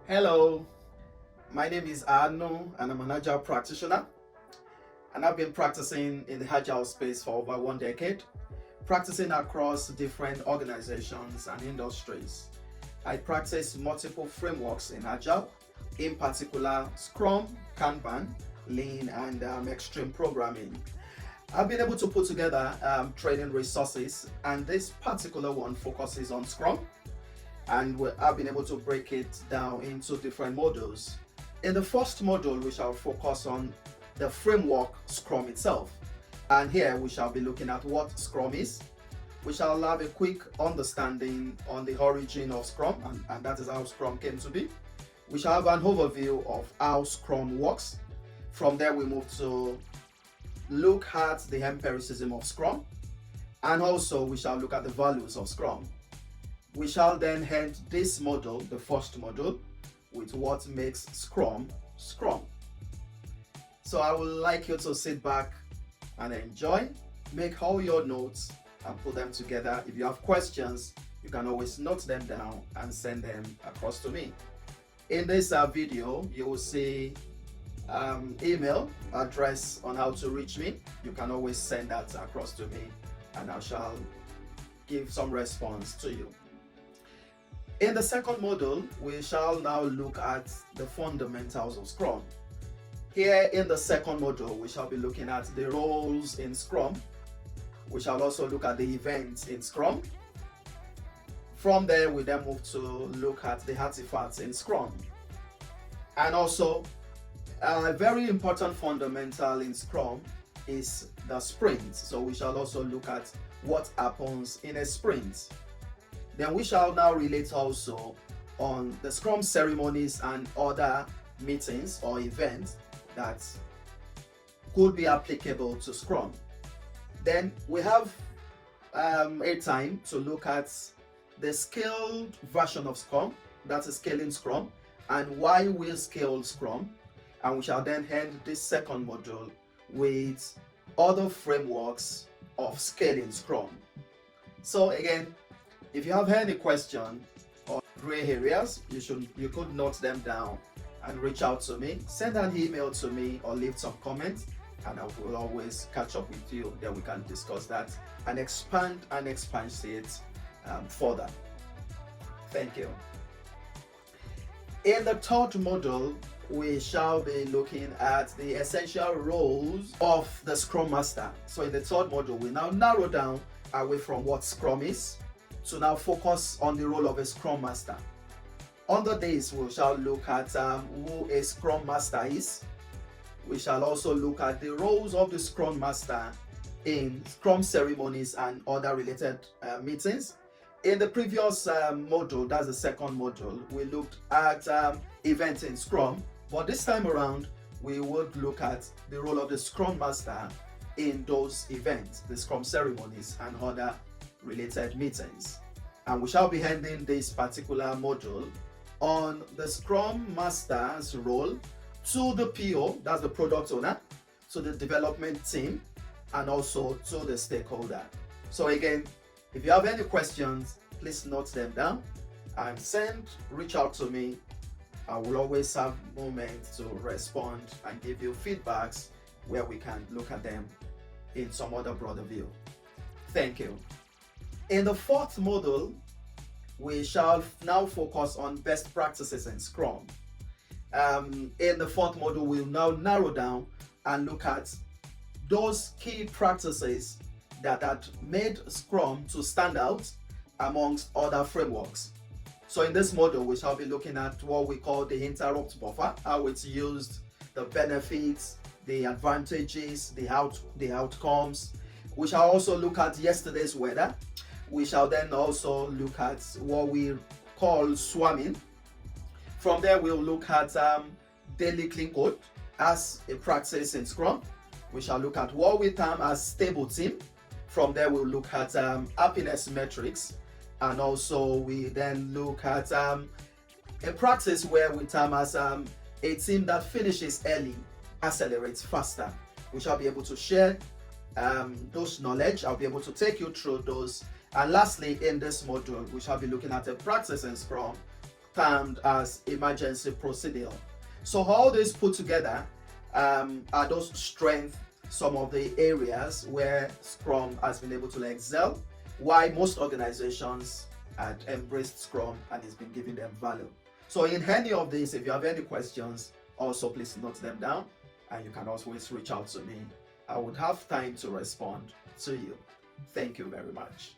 Hello, my name is Arno and I'm an Agile practitioner, and I've been practicing in the Agile space for over 1 decade, practicing across different organizations and industries. I practice multiple frameworks in Agile, in particular Scrum, Kanban, Lean, and Extreme Programming. I've been able to put together training resources, and this particular one focuses on Scrum, and I've been able to break it down into different modules. In the first module, we shall focus on the framework Scrum itself. And here we shall be looking at what Scrum is. We shall have a quick understanding on the origin of Scrum, and that is how Scrum came to be. We shall have an overview of how Scrum works. From there, we move to look at the empiricism of Scrum, and also we shall look at the values of Scrum. We shall then end this module, the first module, with what makes Scrum Scrum. So I would like you to sit back and enjoy, make all your notes and put them together. If you have questions, you can always note them down and send them across to me. In this video, you will see email address on how to reach me. You can always send that across to me and I shall give some response to you. In the second module, we shall now look at the fundamentals of Scrum. Here in the second module, we shall be looking at the roles in Scrum. We shall also look at the events in Scrum. From there, we then move to look at the artifacts in Scrum. And also, a very important fundamental in Scrum is the sprint. So we shall also look at what happens in a sprint. Then we shall now relate also on the Scrum ceremonies and other meetings or events that could be applicable to Scrum. Then we have a time to look at the scaled version of Scrum, that is scaling Scrum, and why we scale Scrum. And we shall then end this second module with other frameworks of scaling Scrum. So again, if you have any question or gray areas, you could note them down and reach out to me. Send an email to me or leave some comments, and I will always catch up with you. Then we can discuss that and expand and expatiate further. Thank you. In the third module, we shall be looking at the essential roles of the Scrum Master. So in the third module, we now narrow down away from what Scrum is to now focus on the role of a Scrum Master. Under this, we shall look at who a Scrum Master is. We shall also look at the roles of the Scrum Master in Scrum ceremonies and other related meetings. In the previous module, that's the second module, we looked at events in Scrum, but this time around, we would look at the role of the Scrum Master in those events, the Scrum ceremonies and other related meetings. And we shall be ending this particular module on the Scrum Master's role to the PO, that's the product owner, to the development team, and also to the stakeholder. So again, if you have any questions, please note them down and reach out to me. I will always have moments to respond and give you feedbacks where we can look at them in some other broader view. Thank you. In the fourth module, we shall now focus on best practices in Scrum. In the fourth module, we'll now narrow down and look at those key practices that had made Scrum to stand out amongst other frameworks. So in this module, we shall be looking at what we call the interrupt buffer, how it's used, the benefits, the advantages, the outcomes. We shall also look at yesterday's weather. We shall then also look at what we call swarming. From there, we'll look at daily clean code as a practice in Scrum. We shall look at what we term as stable team. From there, we'll look at happiness metrics. And also, we then look at a practice where we term as a team that finishes early, accelerates faster. We shall be able to share those knowledge. I'll be able to take you through those. And lastly, in this module, we shall be looking at a practice in Scrum termed as emergency procedure. So all this put together are those strengths, some of the areas where Scrum has been able to excel, why most organizations had embraced Scrum and it's been giving them value. So in any of these, if you have any questions, also please note them down and you can always reach out to me. I would have time to respond to you. Thank you very much.